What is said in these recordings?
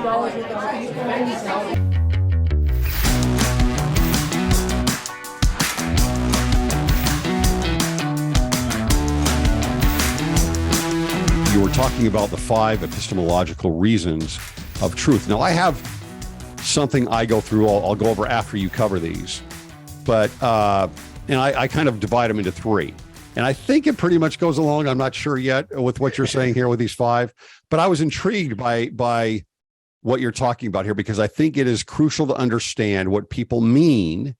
You were talking about the 5 epistemological reasons of truth. Now, I have something I go through. I'll go over after you cover these, but and I kind of divide them into 3. And I think it pretty much goes along. I'm not sure yet with what you're saying here with these 5, but I was intrigued by what you're talking about here, because I think it is crucial to understand what people mean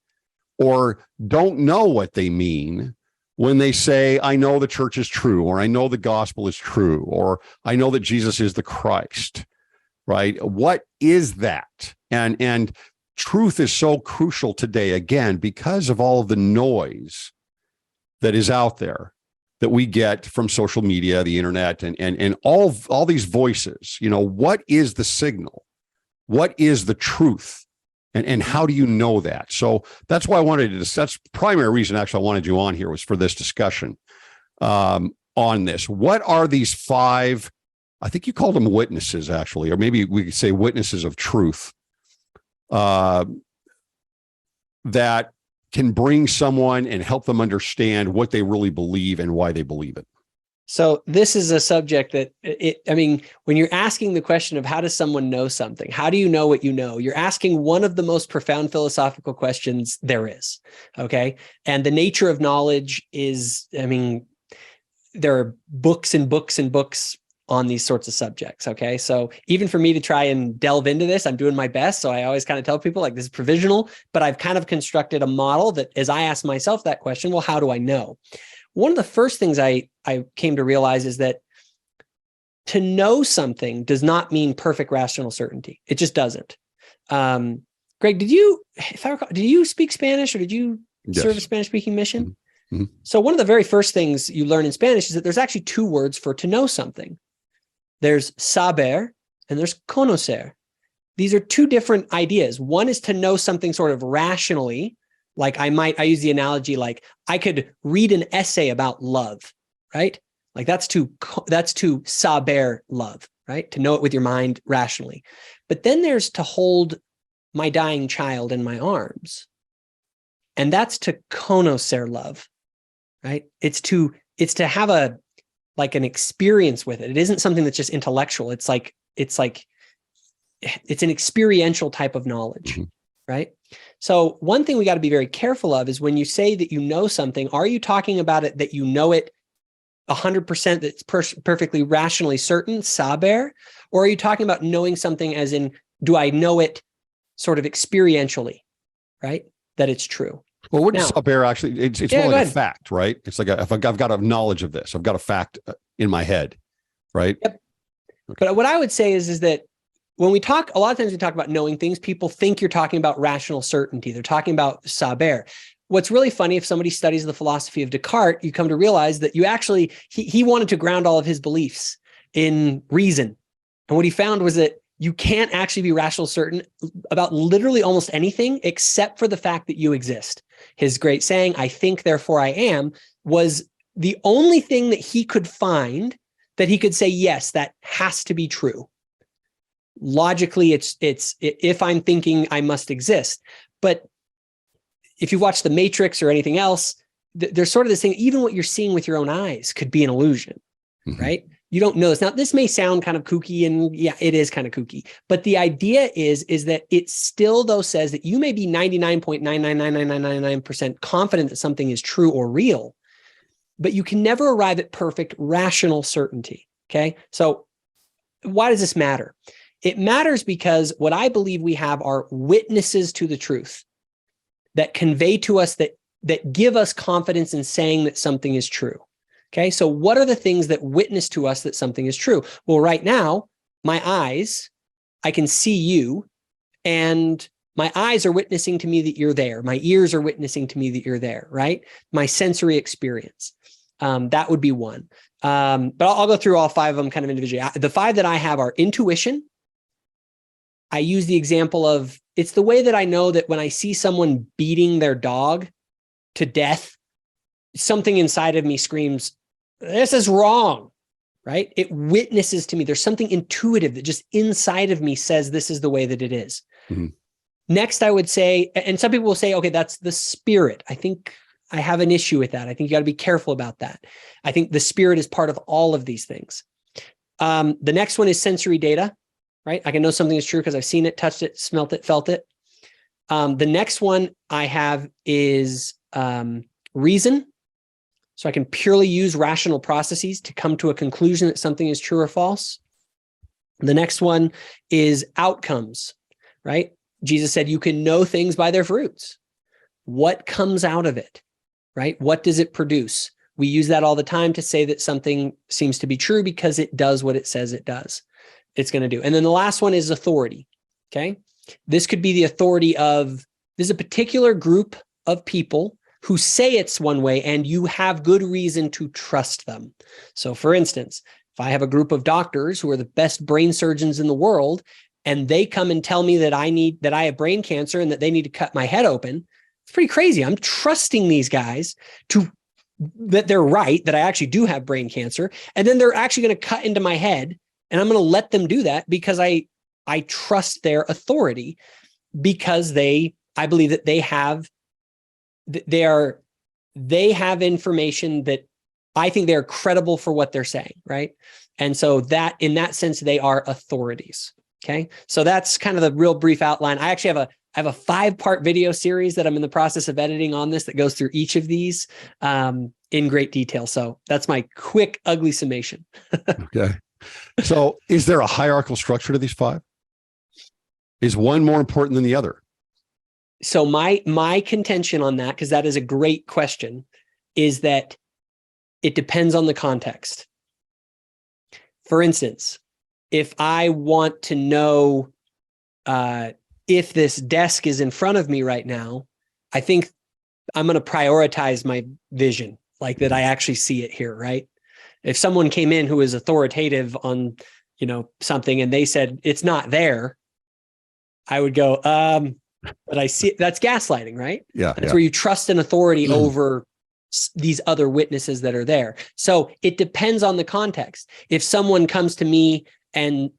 or don't know what they mean when they say, I know the church is true, or I know the gospel is true, or I know that Jesus is the Christ, right? What is that? And truth is so crucial today, again, because of all of the noise that is out there that we get from social media, the internet, and all these voices. You know, what is the signal? What is the truth? And how do you know that? So that's why I wanted to, that's the primary reason actually I wanted you on here, was for this discussion on this. What are these 5, I think you called them witnesses actually, or maybe we could say witnesses of truth, that can bring someone and help them understand what they really believe and why they believe it? So this is a subject that, when you're asking the question of how does someone know something, how do you know what you know? You're asking one of the most profound philosophical questions there is, okay? And the nature of knowledge is, there are books and books and books on these sorts of subjects, okay? So even for me to try and delve into this, I'm doing my best. So I always kind of tell people, like, this is provisional, but I've kind of constructed a model that, as I ask myself that question, well, how do I know? One of the first things I came to realize is that to know something does not mean perfect rational certainty. It just doesn't. Greg, did you speak Spanish, or did you serve a Spanish-speaking mission? Mm-hmm. So one of the very first things you learn in Spanish is that there's actually 2 words for to know something. There's saber and there's conocer. These are 2 different ideas. One is to know something sort of rationally. Like I use the analogy, like I could read an essay about love, right? Like that's to saber love, right? To know it with your mind rationally. But then there's to hold my dying child in my arms. And that's to conocer love, right? It's to have an experience with it. It isn't something that's just intellectual. It's an experiential type of knowledge, right? So one thing we got to be very careful of is when you say that you know something, are you talking about it that you know it 100%, that's perfectly rationally certain, saber, or are you talking about knowing something as in, do I know it sort of experientially, right? That it's true. Well, what is saber actually? It's more like a fact, right? It's like if I've got a knowledge of this, I've got a fact in my head, right? Yep. Okay. But what I would say is that when we talk, a lot of times we talk about knowing things, people think you're talking about rational certainty. They're talking about saber. What's really funny, if somebody studies the philosophy of Descartes, you come to realize that he wanted to ground all of his beliefs in reason. And what he found was that you can't actually be rational certain about literally almost anything except for the fact that you exist. His great saying, I think, therefore I am, was the only thing that he could find that he could say, yes, that has to be true. Logically, it's if I'm thinking, I must exist. But if you watch The Matrix or anything else, there's sort of this thing, even what you're seeing with your own eyes could be an illusion, right? You don't know this. Now, this may sound kind of kooky, and yeah, it is kind of kooky, but the idea is that it still, though, says that you may be 99.9999999% confident that something is true or real, but you can never arrive at perfect rational certainty, okay? So why does this matter? It matters because what I believe we have are witnesses to the truth that convey to us, that give us confidence in saying that something is true. Okay, so what are the things that witness to us that something is true? Well, right now, my eyes, I can see you, and my eyes are witnessing to me that you're there. My ears are witnessing to me that you're there, right? My sensory experience. That would be one. But I'll go through all 5 of them kind of individually. The 5 that I have are intuition. I use the example of, it's the way that I know that when I see someone beating their dog to death, something inside of me screams, this is wrong. right? It witnesses to me. There's something intuitive that just inside of me says this is the way that it is. Mm-hmm. Next, I would say, and some people will say, okay, that's the spirit. I think I have an issue with that. I think you got to be careful about that. I think the spirit is part of all of these things. The next one is sensory data, right? I can know something is true because I've seen it, touched it, smelt it, felt it. The next one I have is reason. So I can purely use rational processes to come to a conclusion that something is true or false. The next one is outcomes, right? Jesus said, you can know things by their fruits. What comes out of it, right? What does it produce? We use that all the time to say that something seems to be true because it does what it says it does. It's going to do. And then the last one is authority, okay? This could be the authority of, there's a particular group of people who say it's one way and you have good reason to trust them. So for instance, if I have a group of doctors who are the best brain surgeons in the world, and they come and tell me that I have brain cancer and that they need to cut my head open, it's pretty crazy. I'm trusting these guys that they're right, that I actually do have brain cancer. And then they're actually going to cut into my head, and I'm going to let them do that because I trust their authority, because I believe that they have information that I think they're credible for what they're saying, right? And so that, in that sense, they are authorities. Okay. So that's kind of the real brief outline. I actually have a 5-part video series that I'm in the process of editing on this that goes through each of these in great detail. So that's my quick, ugly summation. Okay. So is there a hierarchical structure to these 5? Is one more important than the other? So my contention on that, because that is a great question, is that it depends on the context. For instance, if I want to know if this desk is in front of me right now, I think I'm going to prioritize my vision, like that I actually see it here, right? If someone came in who is authoritative on, something, and they said it's not there, I would go, but I see it. That's gaslighting, right? Yeah. That's where you trust an authority over these other witnesses that are there. So it depends on the context. If someone comes to me and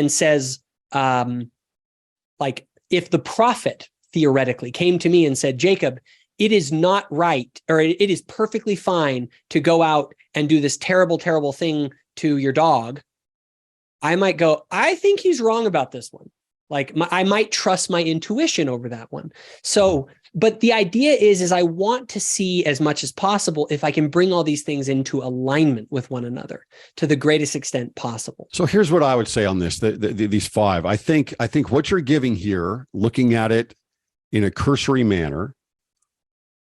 says, like, if the prophet theoretically came to me and said, Jacob, it is not right, or it is perfectly fine to go out and do this terrible, terrible thing to your dog, I might go, I think he's wrong about this one. Like, I might trust my intuition over that one. So, but the idea is I want to see as much as possible if I can bring all these things into alignment with one another to the greatest extent possible. So here's what I would say on this: these 5. I think what you're giving here, looking at it in a cursory manner,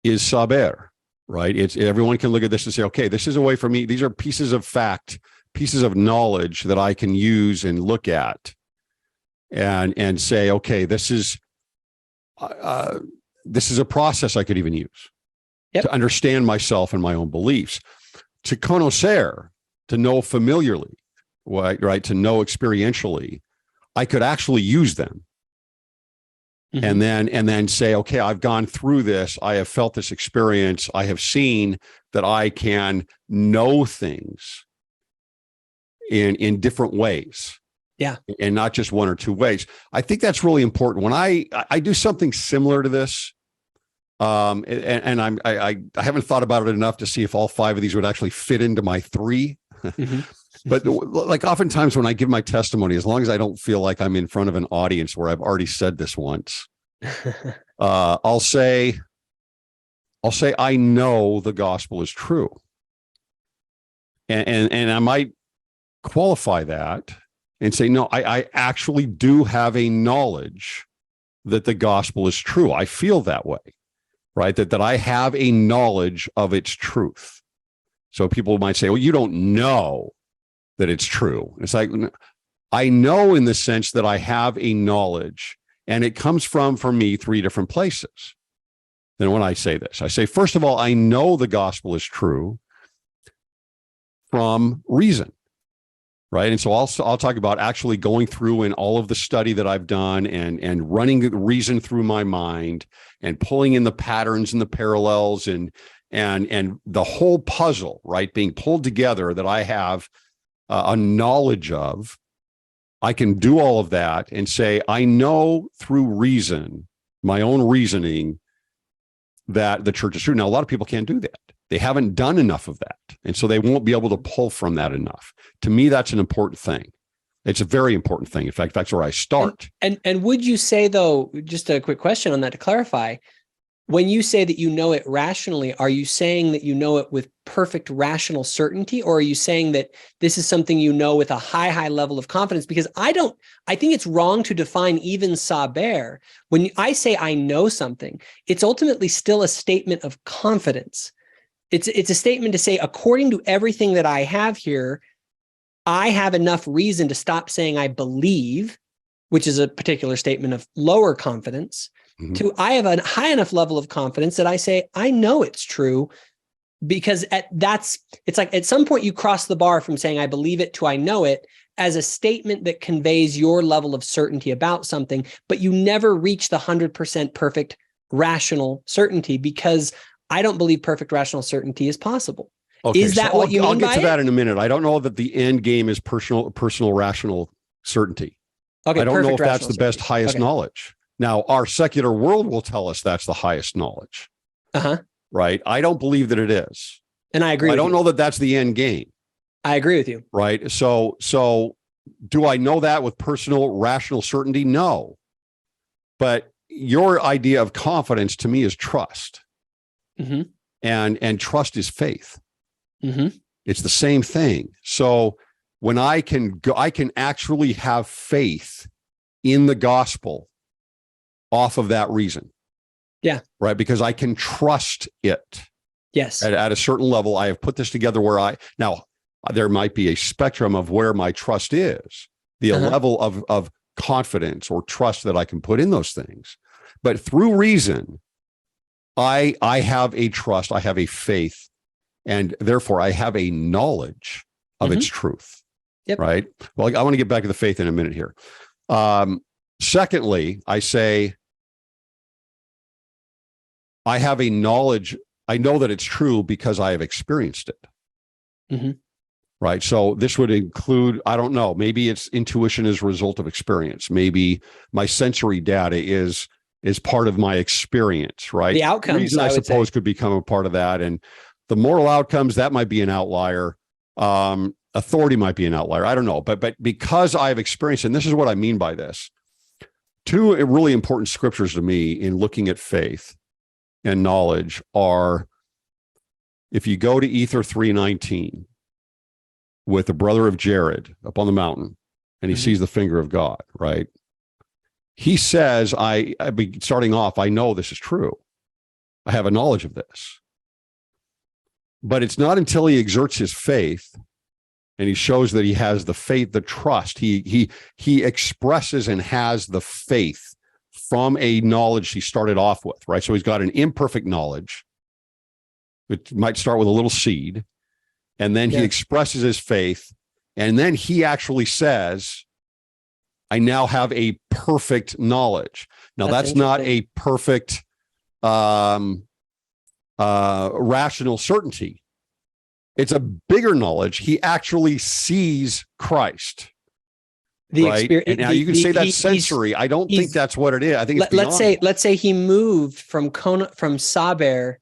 is saber, right? It's, everyone can look at this and say, okay, this is a way for me. These are pieces of fact, pieces of knowledge that I can use and look at. And say, okay, this is a process I could even use to understand myself and my own beliefs. To conocer, to know familiarly, right? To know experientially, I could actually use them. Mm-hmm. And then say, okay, I've gone through this. I have felt this experience. I have seen that I can know things in different ways. Yeah. And not just one or two ways. I think that's really important. When I do something similar to this, and I haven't thought about it enough to see if all 5 of these would actually fit into my 3. Mm-hmm. But like oftentimes when I give my testimony, as long as I don't feel like I'm in front of an audience where I've already said this once, I'll say, I know the gospel is true. And I might qualify that and say, no, I actually do have a knowledge that the gospel is true. I feel that way, right? That I have a knowledge of its truth. So people might say, well, you don't know that it's true. It's like, I know in the sense that I have a knowledge, and it comes from, for me, 3 different places. Then when I say this, I say, first of all, I know the gospel is true from reason. Right. And so I'll talk about actually going through and all of the study that I've done and running the reason through my mind and pulling in the patterns and the parallels and the whole puzzle, right, being pulled together, that I have a knowledge of. I can do all of that and say, I know through reason, my own reasoning, that the church is true. Now, a lot of people can't do that. They haven't done enough of that. And so they won't be able to pull from that enough. To me, that's an important thing. It's a very important thing. In fact, that's where I start. And would you say, though, just a quick question on that to clarify, when you say that you know it rationally, are you saying that you know it with perfect rational certainty, or are you saying that this is something you know with a high level of confidence? Because I think it's wrong to define even saber. When I say I know something, it's ultimately still a statement of confidence. It's a statement to say, according to everything that I have here, I have enough reason to stop saying I believe, which is a particular statement of lower confidence, to I have a high enough level of confidence that I say, I know it's true, because it's like at some point you cross the bar from saying I believe it to I know it as a statement that conveys your level of certainty about something, but you never reach the 100% perfect rational certainty, because I don't believe perfect rational certainty is possible. Okay, is that what you mean? I'll get to that in a minute. I don't know that the end game is personal rational certainty. Okay, I don't know if that's the best, highest Okay. knowledge. Now, our secular world will tell us that's the highest knowledge. Right? I don't believe that it is. And I agree. I don't know that that's the end game. I agree with you. Right? So do I know that with personal rational certainty? No. But your idea of confidence to me is trust. And trust is faith. It's the same thing. So when I can actually have faith in the gospel off of that reason. Yeah. Right. Because I can trust it. Yes. At a certain level, I have put this together where now there might be a spectrum of where my trust is, the level of confidence or trust that I can put in those things. But through reason, I have a trust, I have a faith, and therefore I have a knowledge of its truth. Yep. Right. Well, I want to get back to the faith in a minute here. Secondly, I say, I have a knowledge. I know that it's true because I have experienced it. Right. So this would include, I don't know, maybe it's intuition as a result of experience. Maybe my sensory data is part of my experience, right? The outcomes, reason, I suppose, could become a part of that. And the moral outcomes, that might be an outlier. Authority might be an outlier. I don't know. But because I've experienced, and this is what I mean by this, two really important scriptures to me in looking at faith and knowledge are, if you go to Ether 3:19 with the brother of Jared up on the mountain, and he sees the finger of God, right? He says, starting off, I know this is true. I have a knowledge of this. But it's not until he exerts his faith and he shows that he has the faith, the trust, he expresses and has the faith from a knowledge he started off with, right? So he's got an imperfect knowledge. It might start with a little seed, and then he expresses his faith, and then he actually says, I now have a perfect knowledge. Now, that's not a perfect rational certainty. It's a bigger knowledge. He actually sees Christ. Right? And now you can say that's sensory. I don't think that's what it is. I think it's beyond. Let's say he moved from Saber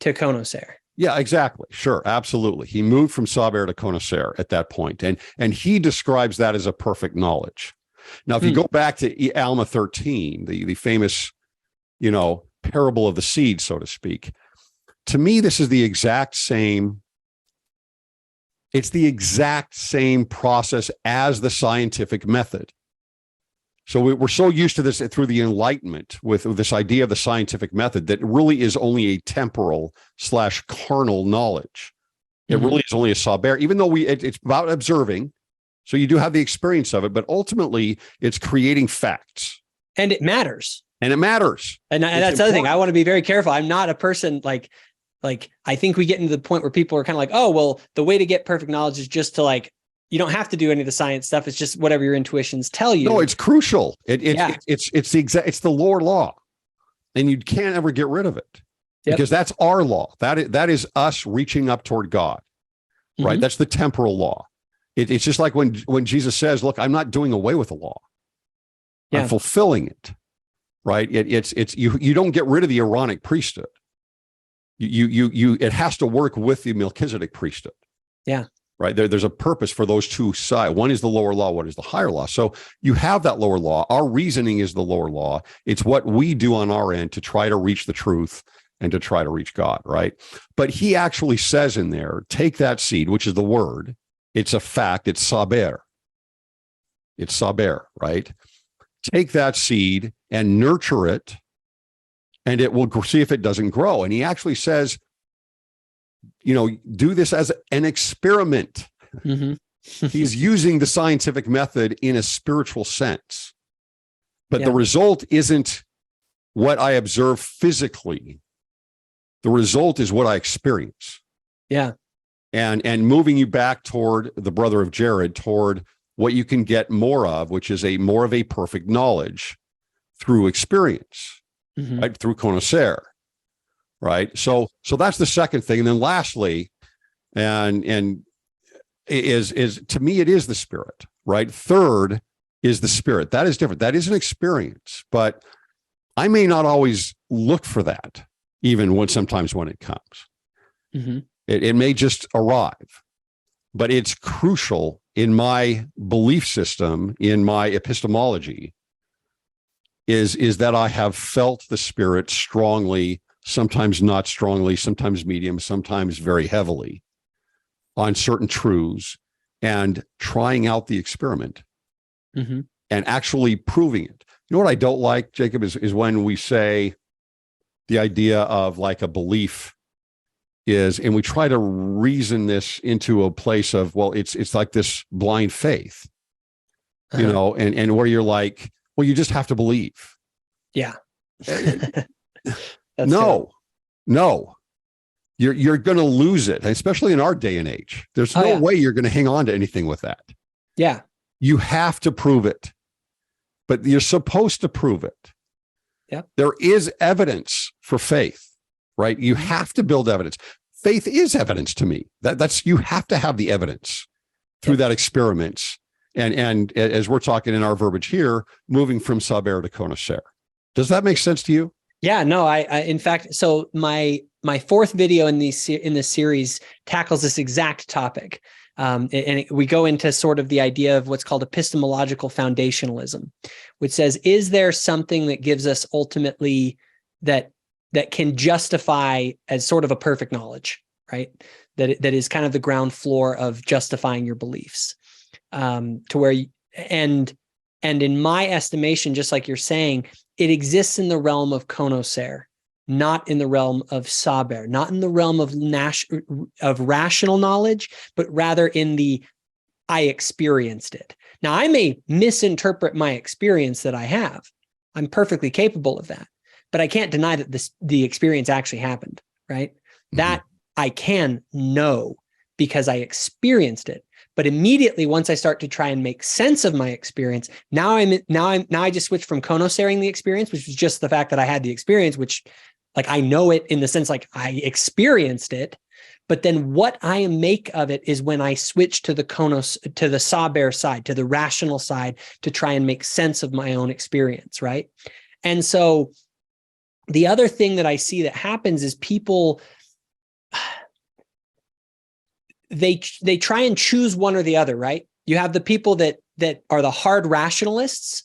to Conocer. Yeah, exactly. Sure, absolutely. He moved from Saber to Conocer at that point, and he describes that as a perfect knowledge. Now, if you go back to Alma 13, the famous, parable of the seed, so to speak, to me, this is the exact same. It's the exact same process as the scientific method. So we're so used to this through the Enlightenment with this idea of the scientific method that really is only a temporal/carnal knowledge. It really is only a saber, even though it's about observing. So you do have the experience of it, but ultimately it's creating facts. And it matters. And that's the other thing. I want to be very careful. I'm not a person like I think we get into the point where people are kind of like, oh, well, the way to get perfect knowledge is just to you don't have to do any of the science stuff. It's just whatever your intuitions tell you. No, it's crucial. It's the lower law, and you can't ever get rid of it because that's our law. That is us reaching up toward God, right? That's the temporal law. It's just like when Jesus says, look, I'm not doing away with the law. Yeah. I'm fulfilling it, right? It's you don't get rid of the Aaronic priesthood. It has to work with the Melchizedek priesthood. Yeah. Right. There's a purpose for those two sides. One is the lower law, one is the higher law. So you have that lower law. Our reasoning is the lower law. It's what we do on our end to try to reach the truth and to try to reach God, right? But he actually says in there, take that seed, which is the word. It's a fact. It's saber. It's saber, right? Take that seed and nurture it, and it will see if it doesn't grow. And he actually says, do this as an experiment. Mm-hmm. He's using the scientific method in a spiritual sense. But Yeah. the result isn't what I observe physically. The result is what I experience. Yeah. And moving you back toward the brother of Jared, toward what you can get more of, which is more of a perfect knowledge through experience, Mm-hmm. right? Through connoisseur, right? So that's the second thing. And then lastly, and is to me, it is the Spirit, right? Third is the Spirit. That is different. That is an experience, but I may not always look for that, even sometimes when it comes. Mm-hmm. It may just arrive, but it's crucial in my belief system, in my epistemology, is that I have felt the Spirit strongly, sometimes not strongly, sometimes medium, sometimes very heavily on certain truths, and trying out the experiment Mm-hmm. and actually proving it. You know what I don't like, Jacob, is when we say the idea of like a belief is, and we try to reason this into a place of, well, it's like this blind faith, Uh-huh. and where you're like, well, you just have to believe. Yeah. No, you're going to lose it, especially in our day and age. There's no way you're going to hang on to anything with that. Yeah. You have to prove it, but you're supposed to prove it. Yeah. There is evidence for faith, right? You have to build evidence. Faith is evidence to me. That's you have to have the evidence through that experiments. And as we're talking in our verbiage here, moving from saber to connoisseur. Does that make sense to you? Yeah, no, I in fact, so my fourth video in this series tackles this exact topic. We go into sort of the idea of what's called epistemological foundationalism, which says, is there something that gives us ultimately that can justify as sort of a perfect knowledge, right? That is kind of the ground floor of justifying your beliefs, to where, and in my estimation, just like you're saying, it exists in the realm of connoisseur, not in the realm of saber, not in the realm of rational knowledge, but rather in the I experienced it. Now, I may misinterpret my experience that I have. I'm perfectly capable of that, but I can't deny that the experience actually happened, right? Mm-hmm. That I can know because I experienced it. But immediately, once I start to try and make sense of my experience, now I just switch from connoisseuring the experience, which is just the fact that I had the experience, which like I know it in the sense like I experienced it. But then what I make of it is when I switch to the saber side, to the rational side, to try and make sense of my own experience, right? And so the other thing that I see that happens is people, they try and choose one or the other, right? You have the people that are the hard rationalists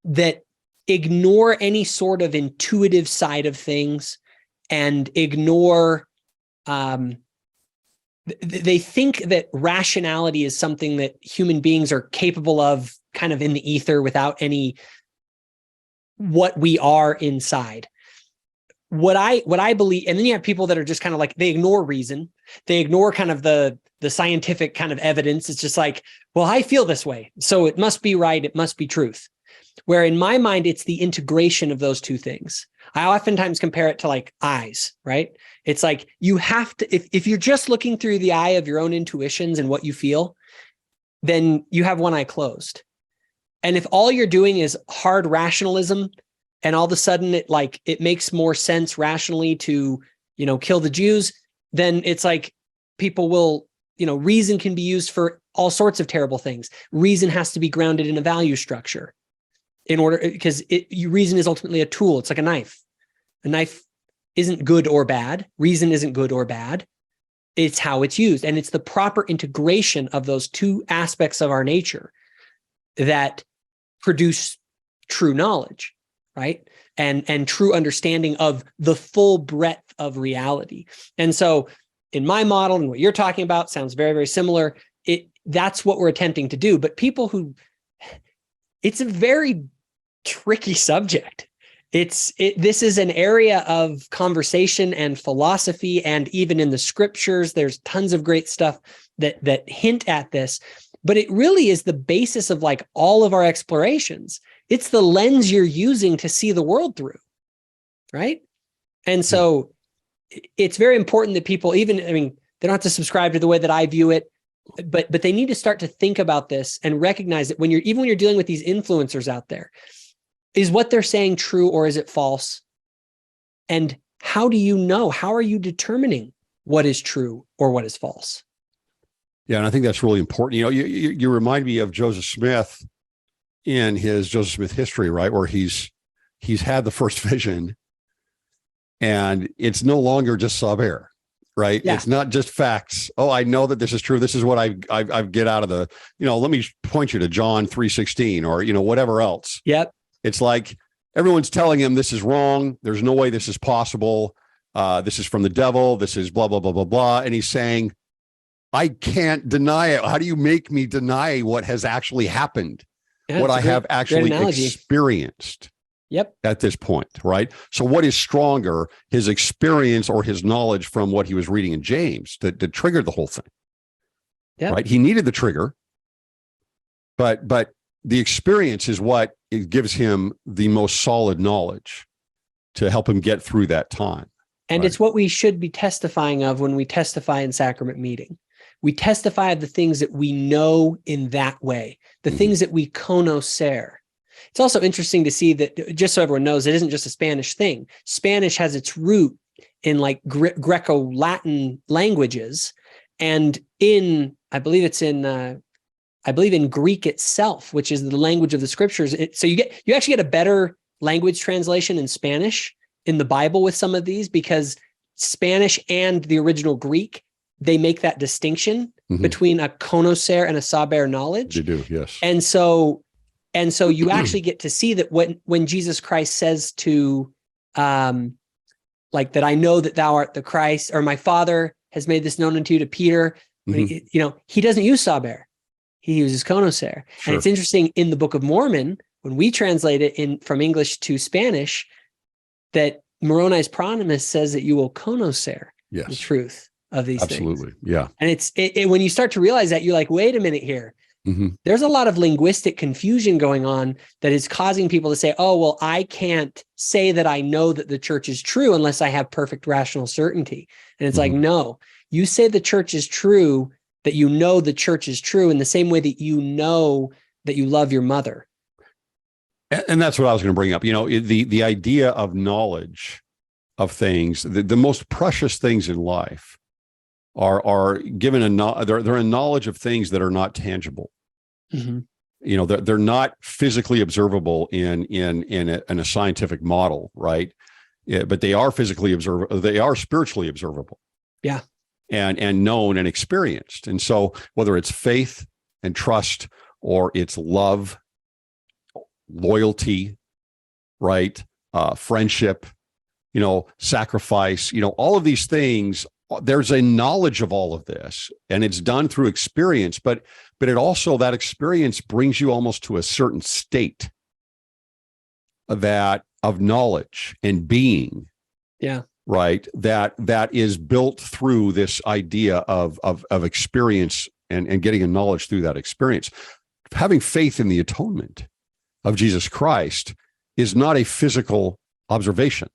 that ignore any sort of intuitive side of things and ignore, they think that rationality is something that human beings are capable of kind of in the ether without any what we are inside. What I believe, and then you have people that are just kind of like, they ignore reason. They ignore kind of the scientific kind of evidence. It's just like, well, I feel this way, so it must be right. It must be truth. Where in my mind, it's the integration of those two things. I oftentimes compare it to like eyes, right? It's like you have to, if you're just looking through the eye of your own intuitions and what you feel, then you have one eye closed. And if all you're doing is hard rationalism, and all of a sudden it makes more sense rationally to, kill the Jews, then it's like people will, reason can be used for all sorts of terrible things. Reason has to be grounded in a value structure in order, because reason is ultimately a tool. It's like a knife. A knife isn't good or bad. Reason isn't good or bad. It's how it's used. And it's the proper integration of those two aspects of our nature that produce true knowledge, right? And true understanding of the full breadth of reality. And so in my model, and what you're talking about sounds very, very similar. That's what we're attempting to do. But it's a very tricky subject. This is an area of conversation and philosophy, and even in the scriptures, there's tons of great stuff that hint at this. But it really is the basis of like all of our explorations. It's the lens you're using to see the world through, right? And so it's very important that people, they don't have to subscribe to the way that I view it, but they need to start to think about this and recognize that even when you're dealing with these influencers out there, is what they're saying true or is it false? And how do you know? How are you determining what is true or what is false? Yeah, and I think that's really important. You remind me of Joseph Smith in his Joseph Smith history, right? Where he's had the first vision, and it's no longer just saber, right? Yeah. It's not just facts. Oh, I know that this is true. This is what I get out of the, let me point you to John 3:16 or, whatever else. Yep. It's like everyone's telling him this is wrong. There's no way this is possible. This is from the devil. This is blah, blah, blah, blah, blah. And he's saying, I can't deny it. How do you make me deny what has actually happened? Yeah, what I have actually experienced. Yep. At this point, right? So what is stronger, his experience or his knowledge from what he was reading in James that triggered the whole thing? Yep. Right? He needed the trigger, but the experience is what it gives him the most solid knowledge to help him get through that time. And It's what we should be testifying of when we testify in sacrament meeting. We testify of the things that we know in that way, the things that we conocer. It's also interesting to see that, just so everyone knows, it isn't just a Spanish thing. Spanish has its root in like Greco-Latin languages, and I believe in Greek itself, which is the language of the scriptures. So you actually get a better language translation in Spanish in the Bible with some of these, because Spanish and the original Greek, they make that distinction between a conocer and a saber knowledge. They do, yes. And so you actually get to see that when Jesus Christ says to, like that, I know that thou art the Christ, or my Father has made this known unto you, to Peter, he doesn't use saber. He uses conocer. Sure. And it's interesting in the Book of Mormon, when we translate it from English to Spanish, that Moroni's promise says that you will conocer the truth of these things. Absolutely. Yeah. And it's when you start to realize that, you're like, wait a minute here. There's a lot of linguistic confusion going on that is causing people to say, oh, well, I can't say that I know that the church is true unless I have perfect rational certainty. And it's like, no, you say the church is true, that you know the church is true in the same way that you know that you love your mother. And that's what I was going to bring up. The idea of knowledge of things, the most precious things in life are given they're a knowledge of things that are not tangible. They're not physically observable in a scientific model, right? Yeah, but they are physically observable. They are spiritually observable. Yeah. And known and experienced. And so whether it's faith and trust, or it's love, loyalty, right? Friendship, sacrifice, all of these things, there's a knowledge of all of this, and it's done through experience, but it also, that experience brings you almost to a certain state of knowledge and being. Yeah. Right. That is built through this idea of experience and getting a knowledge through that experience. Having faith in the atonement of Jesus Christ is not a physical observation.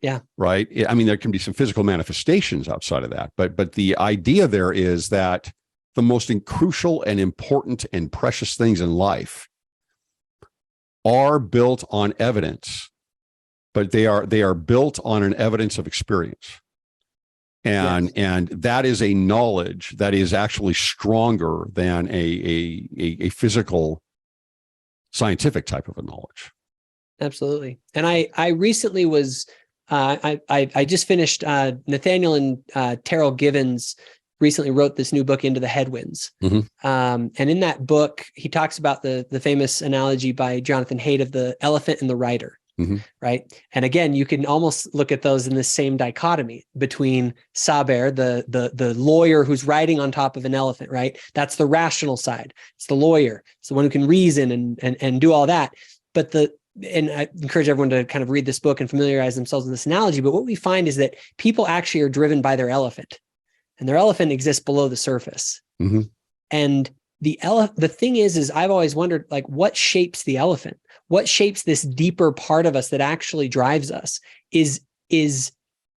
Yeah. Right. I mean, there can be some physical manifestations outside of that, but the idea there is that the most crucial and important and precious things in life are built on evidence, but they are built on an evidence of experience. And that is a knowledge that is actually stronger than a physical scientific type of a knowledge. Absolutely. And I recently was I just finished Nathaniel and Terrell Givens recently wrote this new book, Into the Headwinds. And in that book, he talks about the famous analogy by Jonathan Haidt of the elephant and the rider. Right. And again, you can almost look at those in the same dichotomy between Saber, the lawyer who's riding on top of an elephant, right? That's the rational side. It's the lawyer. It's the one who can reason and do all that. But and I encourage everyone to kind of read this book and familiarize themselves with this analogy. But what we find is that people actually are driven by their elephant, and their elephant exists below the surface. And the thing is I've always wondered, like, what shapes the elephant? What shapes this deeper part of us that actually drives us? Is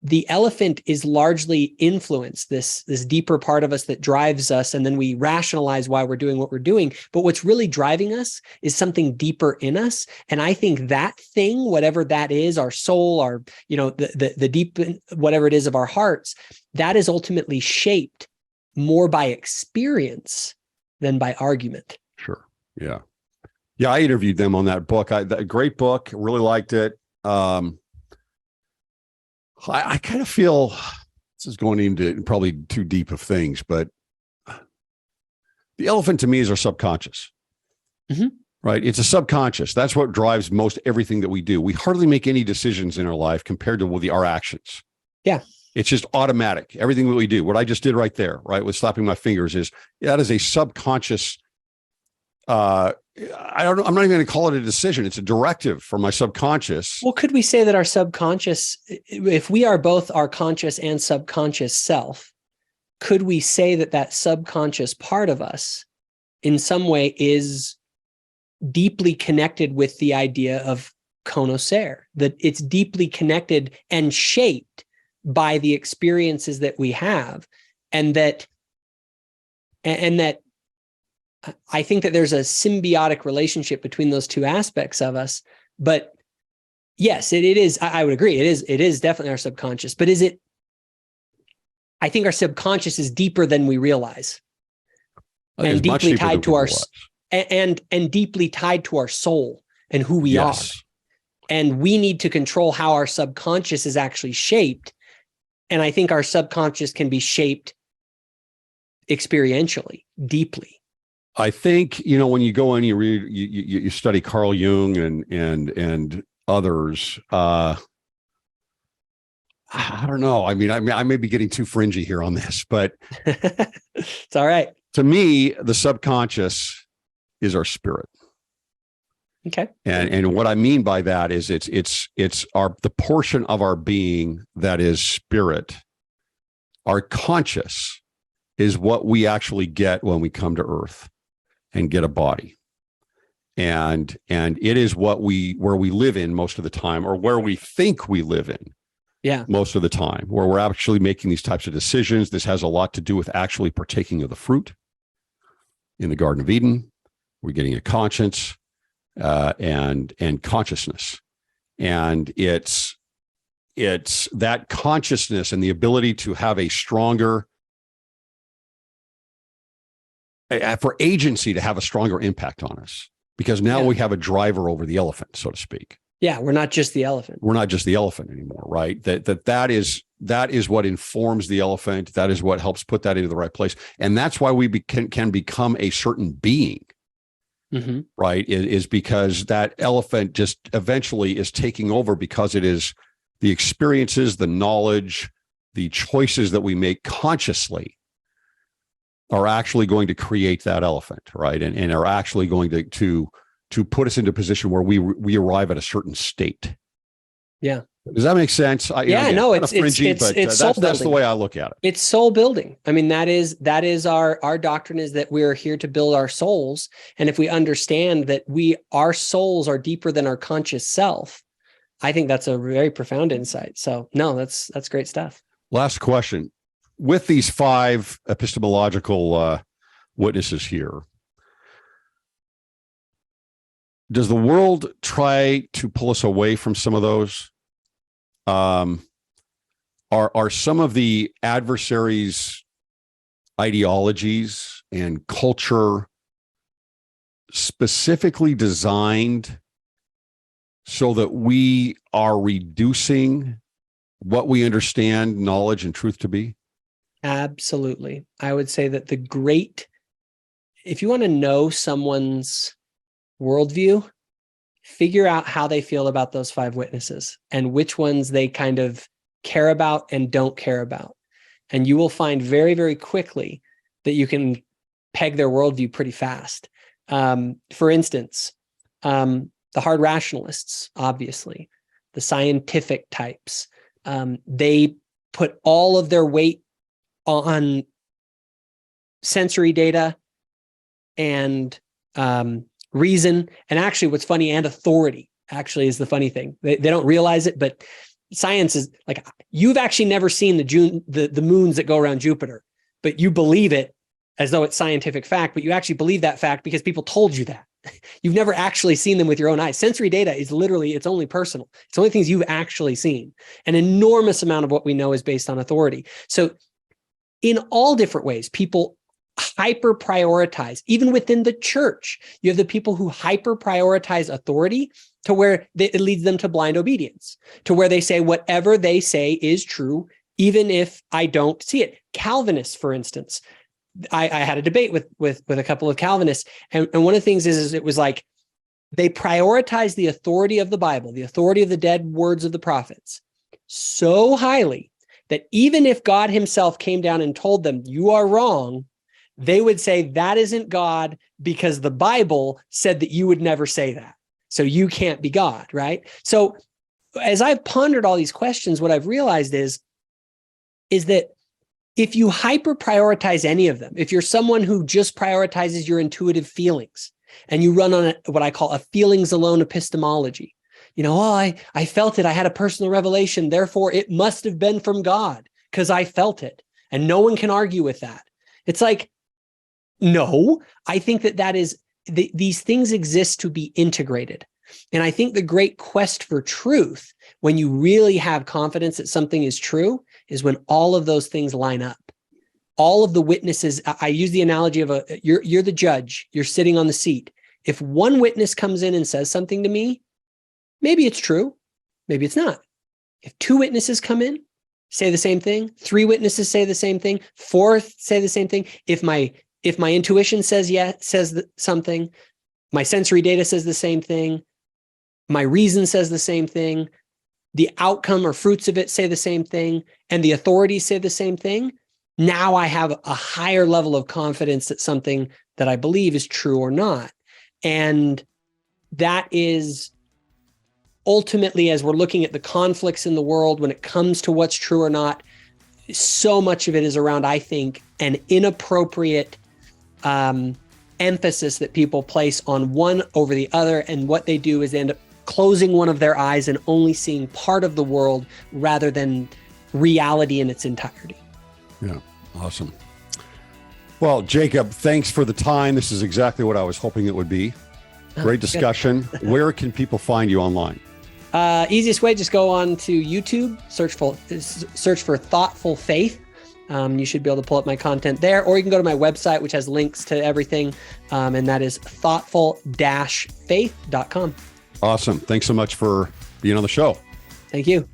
the elephant is largely influenced, this deeper part of us that drives us, and then we rationalize why we're doing what we're doing. But what's really driving us is something deeper in us. And I think that thing, whatever that is, our soul, our, the deep, whatever it is of our hearts, that is ultimately shaped more by experience than by argument. Sure. Yeah. Yeah, I interviewed them on that book. A great book. Really liked it. I kind of feel this is going into probably too deep of things, but the elephant to me is our subconscious. Right? It's a subconscious. That's what drives most everything that we do. We hardly make any decisions in our life compared to our actions. Yeah. It's just automatic. Everything that we do, what I just did right there, right, with slapping my fingers, that is a subconscious. I don't know. I'm not even going to call it a decision. It's a directive from my subconscious. Well, could we say that our subconscious, if we are both our conscious and subconscious self, could we say that subconscious part of us in some way is deeply connected with the idea of conocer, that it's deeply connected and shaped by the experiences that we have, and that I think that there's a symbiotic relationship between those two aspects of us. But yes, it is. I would agree. It is definitely our subconscious. But is it? I think our subconscious is deeper than we realize, and deeply tied to our and deeply tied to our soul and who we are. And we need to control how our subconscious is actually shaped. And I think our subconscious can be shaped experientially, deeply. I think, when you go in, you read, you study Carl Jung and others. I don't know. I mean, I may be getting too fringy here on this, but it's all right. To me, the subconscious is our spirit. Okay. And what I mean by that is it's the portion of our being that is spirit. Our conscious is what we actually get when we come to earth and get a body. And it is where we live in most of the time, or where we think we live in. Yeah. Most of the time, where we're actually making these types of decisions. This has a lot to do with actually partaking of the fruit in the Garden of Eden. We're getting a conscience and consciousness. And it's that consciousness and the ability to have a stronger, for agency to have a stronger impact on us, because now we have a driver over the elephant, so to speak. Yeah, we're not just the elephant. We're not just the elephant anymore, right? That is what informs the elephant. That is what helps put that into the right place, and that's why we can become a certain being, right? Is because that elephant just eventually is taking over, because it is the experiences, the knowledge, the choices that we make consciously are actually going to create that elephant, right? And are actually going to put us into a position where we arrive at a certain state. Yeah. Does that make sense? It's fringy, but that's the way I look at it. It's soul building. I mean, that is our doctrine, is that we're here to build our souls. And if we understand that our souls are deeper than our conscious self, I think that's a very profound insight. So no, that's great stuff. Last question. With these 5 epistemological witnesses here, does the world try to pull us away from some of those? are some of the adversaries' ideologies and culture specifically designed so that we are reducing what we understand knowledge and truth to be? Absolutely. I would say that if you want to know someone's worldview, figure out how they feel about those 5 witnesses and which ones they kind of care about and don't care about. And you will find very, very quickly that you can peg their worldview pretty fast. For instance, the hard rationalists, obviously, the scientific types, they put all of their weight on sensory data and reason. And actually, what's funny, and authority actually is the funny thing. They don't realize it, but science is like, you've actually never seen the moons that go around Jupiter, but you believe it as though it's scientific fact, but you actually believe that fact because people told you that. You've never actually seen them with your own eyes. Sensory data is literally, it's only personal. It's only things you've actually seen. An enormous amount of what we know is based on authority. So in all different ways, people hyper prioritize, even within the church. You have the people who hyper prioritize authority to where it leads them to blind obedience, to where they say whatever they say is true, even if I don't see it. Calvinists, for instance, I had a debate with a couple of Calvinists, and one of the things is it was like they prioritize the authority of the Bible, the authority of the dead words of the prophets, so highly that even if God himself came down and told them, you are wrong, they would say that isn't God because the Bible said that you would never say that. So you can't be God, right? So as I've pondered all these questions, what I've realized is that if you hyper prioritize any of them, if you're someone who just prioritizes your intuitive feelings and you run on what I call a feelings alone epistemology, I felt it. I had a personal revelation. Therefore, it must have been from God because I felt it. And no one can argue with that. It's like, no, I think that is, these things exist to be integrated. And I think the great quest for truth, when you really have confidence that something is true, is when all of those things line up. All of the witnesses, I use the analogy of you're the judge, you're sitting on the seat. If one witness comes in and says something to me, maybe it's true, maybe it's not. If 2 witnesses come in, say the same thing, 3 witnesses say the same thing, 4 say the same thing. If my intuition says something, my sensory data says the same thing, my reason says the same thing, the outcome or fruits of it say the same thing, and the authorities say the same thing, now I have a higher level of confidence that something that I believe is true or not. And that is ultimately, as we're looking at the conflicts in the world, when it comes to what's true or not, so much of it is around, I think, an inappropriate emphasis that people place on one over the other. And what they do is they end up closing one of their eyes and only seeing part of the world rather than reality in its entirety. Yeah, awesome. Well, Jacob, thanks for the time. This is exactly what I was hoping it would be. Great discussion. Where can people find you online? Easiest way, just go on to YouTube, search for Thoughtful Faith. You should be able to pull up my content there, or you can go to my website, which has links to everything, and that is thoughtful-faith.com. Awesome. Thanks so much for being on the show. Thank you.